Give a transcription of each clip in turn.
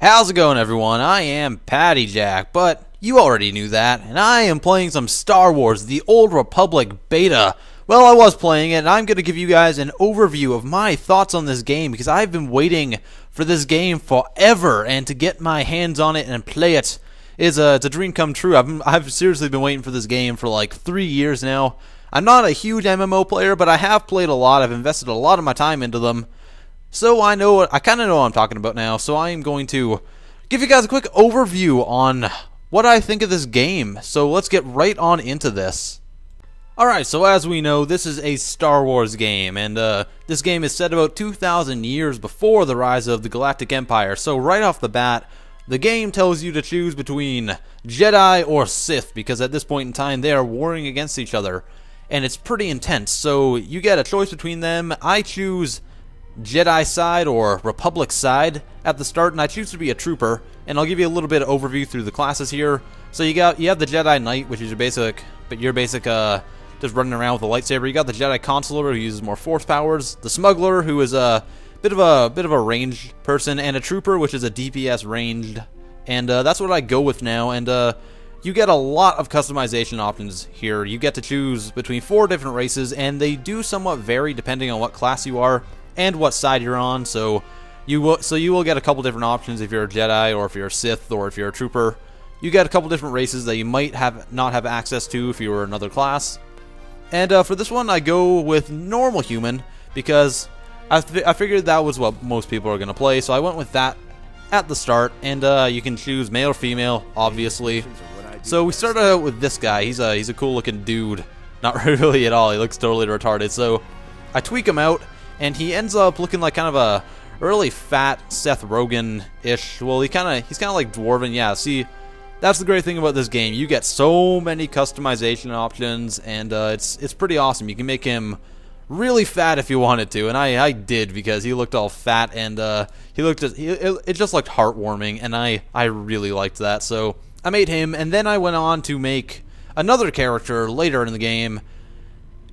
How's it going, everyone? I am Patty Jack, but you already knew that, and I am playing some Star Wars: The Old Republic beta. Well, I was playing it, and I'm going to give you guys an overview of my thoughts on this game, because I've been waiting for this game forever, and to get my hands on it and play it is it's a dream come true. I've seriously been waiting for this game for like 3 years now. I'm not a huge MMO player, but I have played a lot. I've invested a lot of my time into them. So I kind of know what I'm talking about now, so I am going to give you guys a quick overview on what I think of this game. So let's get right on into this. Alright, so as we know, this is a Star Wars game, and this game is set about 2,000 years before the rise of the Galactic Empire. So right off the bat, the game tells you to choose between Jedi or Sith, because at this point in time they are warring against each other, and it's pretty intense. So you get a choice between them. I choose Jedi side or Republic side at the start, and I choose to be a trooper, and I'll give you a little bit of overview through the classes here. So you have the Jedi Knight, which is your basic just running around with a lightsaber. You got the Jedi Consular, who uses more force powers, the Smuggler, who is a bit of a ranged person, and a Trooper, which is a DPS ranged, and that's what I go with now. And you get a lot of customization options here. You get to choose between 4 different races, and they do somewhat vary depending on what class you are and what side you're on. So you will get a couple different options if you're a Jedi, or if you're a Sith, or if you're a Trooper. You get a couple different races that you might not have access to if you were another class. And for this one, I go with normal human, because I figured that was what most people are going to play, so I went with that at the start. And you can choose male or female, obviously. So we started out with this guy. He's a cool looking dude. Not really at all. He looks totally retarded. So I tweak him out, and he ends up looking like kind of a really fat Seth Rogen-ish. Well, he's kind of like dwarven. Yeah, see, that's the great thing about this game. You get so many customization options, and it's pretty awesome. You can make him really fat if you wanted to, and I did, because he looked all fat, and it just looked heartwarming, and I really liked that. So I made him, and then I went on to make another character later in the game,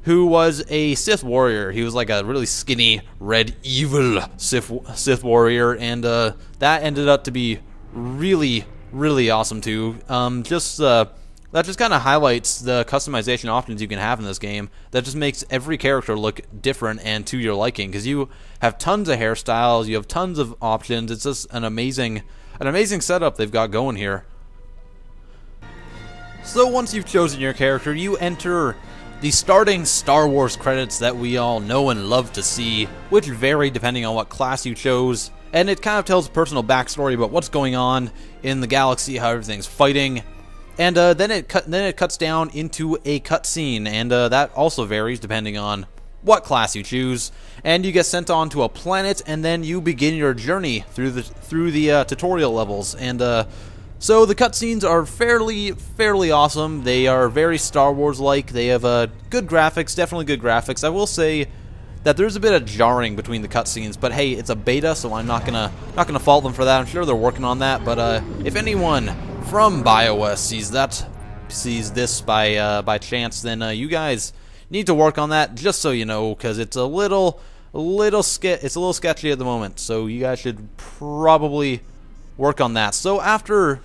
who was a Sith warrior. He was like a really skinny, red, evil Sith warrior, and that ended up to be really, really awesome too. That just kind of highlights the customization options you can have in this game. That just makes every character look different and to your liking, because you have tons of hairstyles, you have tons of options. It's just an amazing setup they've got going here. So once you've chosen your character, you enter the starting Star Wars credits that we all know and love to see, which vary depending on what class you chose, and it kind of tells a personal backstory about what's going on in the galaxy, how everything's fighting, and then it cuts down into a cutscene, and that also varies depending on what class you choose, and you get sent on to a planet, and then you begin your journey through the tutorial levels. And so the cutscenes are fairly awesome. They are very Star Wars-like. They have good graphics, definitely good graphics. I will say that there's a bit of jarring between the cutscenes, but hey, it's a beta, so I'm not gonna fault them for that. I'm sure they're working on that. But if anyone from BioWare sees this by chance, then you guys need to work on that, just so you know, because it's a little sketchy at the moment. So you guys should probably work on that. So after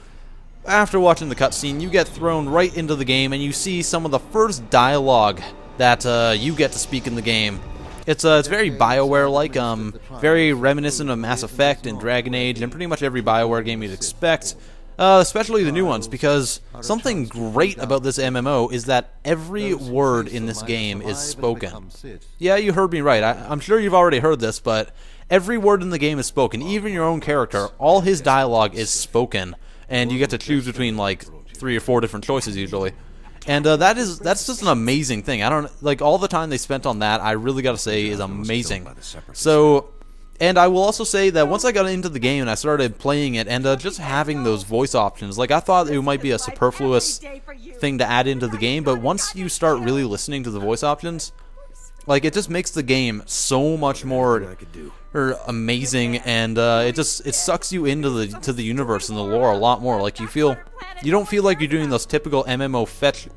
watching the cutscene, you get thrown right into the game, and you see some of the first dialogue that you get to speak in the game. It's very BioWare-like, very reminiscent of Mass Effect and Dragon Age, and pretty much every BioWare game you'd expect, especially the new ones, because something great about this MMO is that every word in this game is spoken. Yeah, you heard me right. I'm sure you've already heard this, but every word in the game is spoken. Even your own character, all his dialogue is spoken, and you get to choose between like 3 or 4 different choices usually. And that's just an amazing thing. I don't like all the time they spent on that. I really got to say is amazing. So, and I will also say that once I got into the game and I started playing it, and just having those voice options, like I thought it might be a superfluous thing to add into the game, but once you start really listening to the voice options, like it just makes the game so much more amazing, and it sucks you into the universe and the lore a lot more. Like you don't feel like you're doing those typical MMO fetch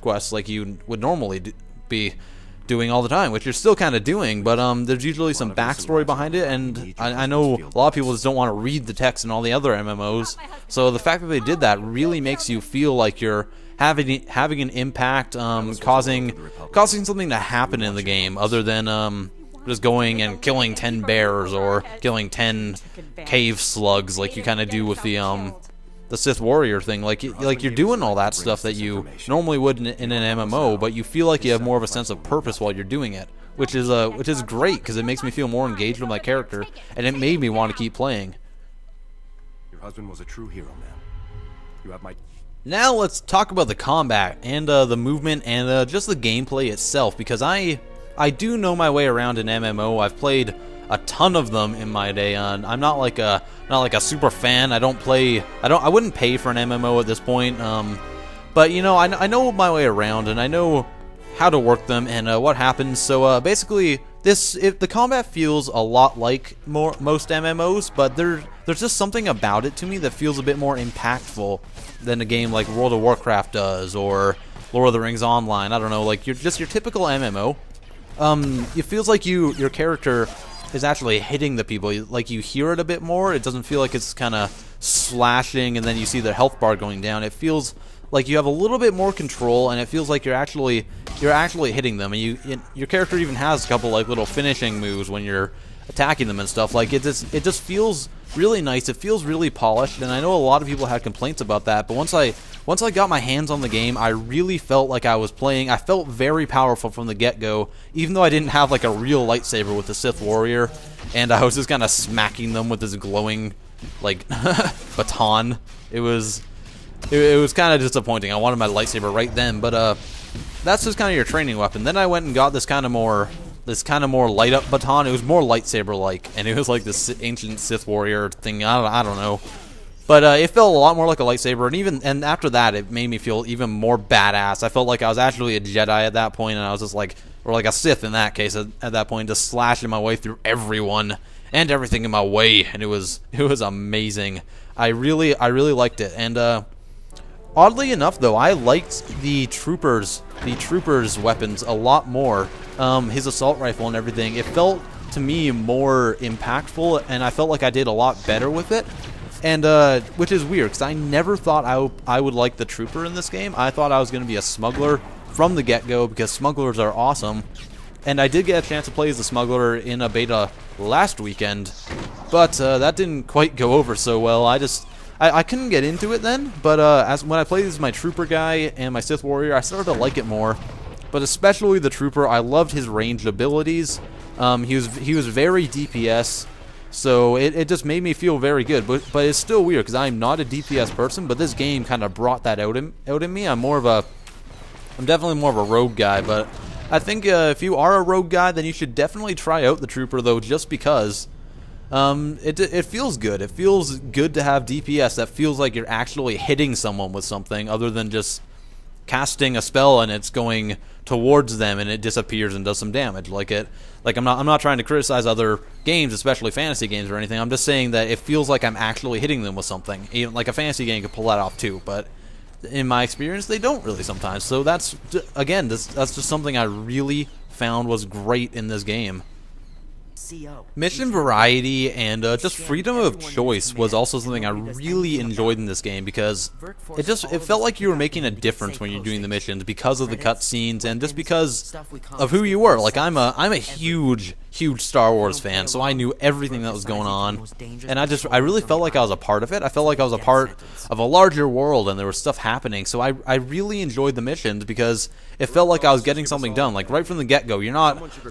quests like you would normally be. doing all the time, which you're still kind of doing, but there's usually some backstory behind it, and I know a lot of people just don't want to read the text in all the other MMOs, so the fact that they did that really makes you feel like you're having an impact, causing something to happen in the game, other than just going and killing 10 bears or killing 10 cave slugs like you kind of do with the Sith Warrior thing. Like you're doing all that stuff that you normally would in an MMO, but you feel like you have more of a sense of purpose while you're doing it, which is great because it makes me feel more engaged with my character, and it made me want to keep playing. Your husband was a true hero, man. You have my... Now let's talk about the combat and the movement and just the gameplay itself, because I do know my way around an MMO. I've played a ton of them in my day. I'm not like a super fan. I wouldn't pay for an MMO at this point. But you know, I know my way around, and I know how to work them and what happens. So basically, the combat feels a lot like most MMOs, but there's just something about it to me that feels a bit more impactful than a game like World of Warcraft does, or Lord of the Rings Online. I don't know, like your typical MMO. It feels like your character is actually hitting the people. Like you hear it a bit more. It doesn't feel like it's kind of slashing and then you see their health bar going down. It feels like you have a little bit more control, and it feels like you're actually hitting them. And your character even has a couple like little finishing moves when you're attacking them and stuff. Like it just feels really nice. It feels really polished, and I know a lot of people had complaints about that, but once I got my hands on the game, I really felt like I was playing. I felt very powerful from the get-go, even though I didn't have like a real lightsaber with the Sith Warrior, and I was just kind of smacking them with this glowing like baton. It was kind of disappointing. I wanted my lightsaber right then, but that's just kind of your training weapon. Then I went and got this kind of more light up baton. It was more lightsaber like, and it was like this ancient Sith Warrior thing. I don't know. But it felt a lot more like a lightsaber, and after that, it made me feel even more badass. I felt like I was actually a Jedi at that point, and I was just like, or like a Sith in that case at that point, just slashing my way through everyone and everything in my way, and it was amazing. I really liked it, and oddly enough, though, I liked the trooper's weapons a lot more. His assault rifle and everything. It felt to me more impactful, and I felt like I did a lot better with it. And which is weird, because I never thought I would like the trooper in this game. I thought I was going to be a smuggler from the get-go, because smugglers are awesome. And I did get a chance to play as the smuggler in a beta last weekend, but that didn't quite go over so well. I couldn't get into it then, but when I played as my trooper guy and my Sith Warrior, I started to like it more. But especially the trooper, I loved his ranged abilities. He was very DPS. So it just made me feel very good, but it's still weird because I'm not a DPS person. But this game kind of brought that out in me. I'm definitely more of a rogue guy. But I think if you are a rogue guy, then you should definitely try out the trooper, though, just because it feels good. It feels good to have DPS that feels like you're actually hitting someone with something other than just casting a spell and it's going towards them and it disappears and does some damage. I'm not trying to criticize other games, especially fantasy games or anything. I'm just saying that it feels like I'm actually hitting them with something. Even like a fantasy game could pull that off too, but in my experience, they don't really sometimes. So that's just something I really found was great in this game. Mission variety and just freedom of choice was also something I really enjoyed in this game, because it felt like you were making a difference when you're doing the missions because of the cutscenes and just because of who you were. Like I'm a huge Star Wars fan, so I knew everything that was going on, and I really felt like I was a part of it. I felt like I was a part of a larger world and there was stuff happening. So I really enjoyed the missions because it felt like I was getting something done. Like right from the get-go,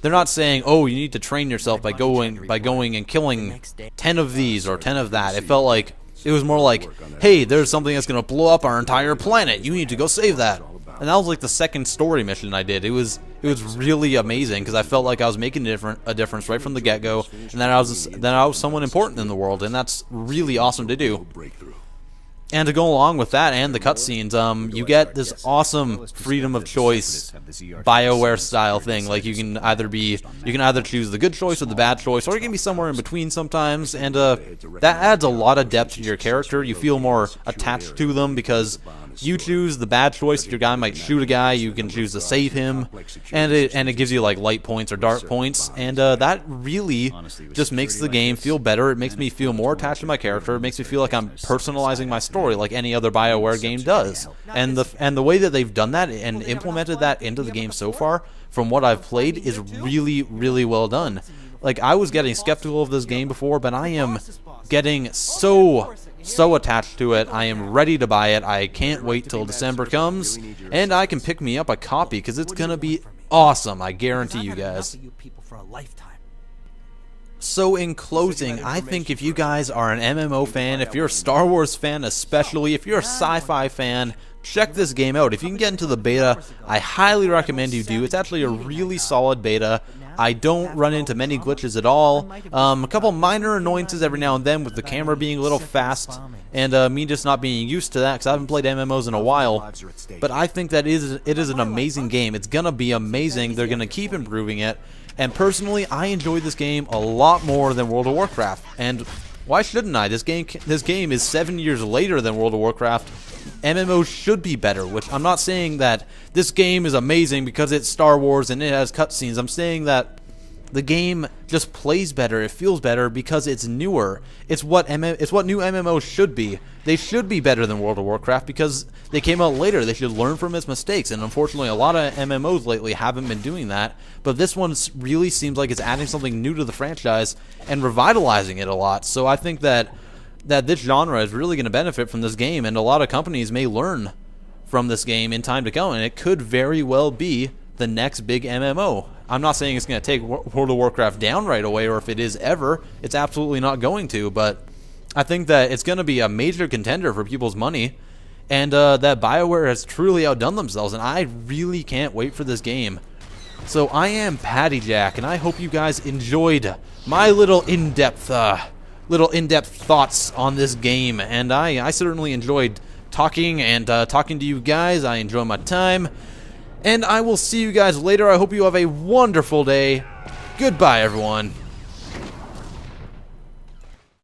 they're not saying, oh, you need to train yourself by going and killing 10 of these or 10 of that. It felt like it was more like, hey, there's something that's going to blow up our entire planet. You need to go save that. And that was like the second story mission I did. It was really amazing because I felt like I was making a difference right from the get-go, and that I was someone important in the world, and that's really awesome to do. And to go along with that and the cutscenes, you get this awesome freedom of choice, BioWare style thing. Like you can either choose the good choice or the bad choice, or you can be somewhere in between sometimes. And that adds a lot of depth to your character. You feel more attached to them because you choose the bad choice. Your guy might shoot a guy, you can choose to save him, and it gives you like light points or dark points, and that really just makes the game feel better. It makes me feel more attached to my character. It makes me feel like I'm personalizing my story like any other BioWare game does. And the way that they've done that and implemented that into the game so far, from what I've played, is really, really well done. Like, I was getting skeptical of this game before, but I am getting so attached to it. I am ready to buy it. I can't wait till December comes, and I can pick me up a copy, because it's going to be awesome, I guarantee you guys. So in closing, I think if you guys are an MMO fan, if you're a Star Wars fan especially, if you're a sci-fi fan, check this game out. If you can get into the beta, I highly recommend you do. It's actually a really solid beta. I don't run into many glitches at all. A couple minor annoyances every now and then with the camera being a little fast, and me just not being used to that because I haven't played MMOs in a while. But I think that it is an amazing game. It's gonna be amazing. They're gonna keep improving it. And personally, I enjoyed this game a lot more than World of Warcraft. And why shouldn't I? This game is 7 years later than World of Warcraft. MMOs should be better, which I'm not saying that this game is amazing because it's Star Wars and it has cutscenes. I'm saying that the game just plays better, it feels better because it's newer. It's what new MMOs should be. They should be better than World of Warcraft because they came out later. They should learn from its mistakes, and unfortunately a lot of MMOs lately haven't been doing that. But this one really seems like it's adding something new to the franchise and revitalizing it a lot. So I think that this genre is really going to benefit from this game, and a lot of companies may learn from this game in time to come, and it could very well be the next big MMO. I'm not saying it's going to take World of Warcraft down right away, or if it is ever, it's absolutely not going to, but I think that it's going to be a major contender for people's money, and that BioWare has truly outdone themselves, and I really can't wait for this game. So I am Patty Jack, and I hope you guys enjoyed my little in-depth thoughts on this game, and I certainly enjoyed talking to you guys. I enjoy my time, and I will see you guys later. I hope you have a wonderful day. Goodbye, everyone.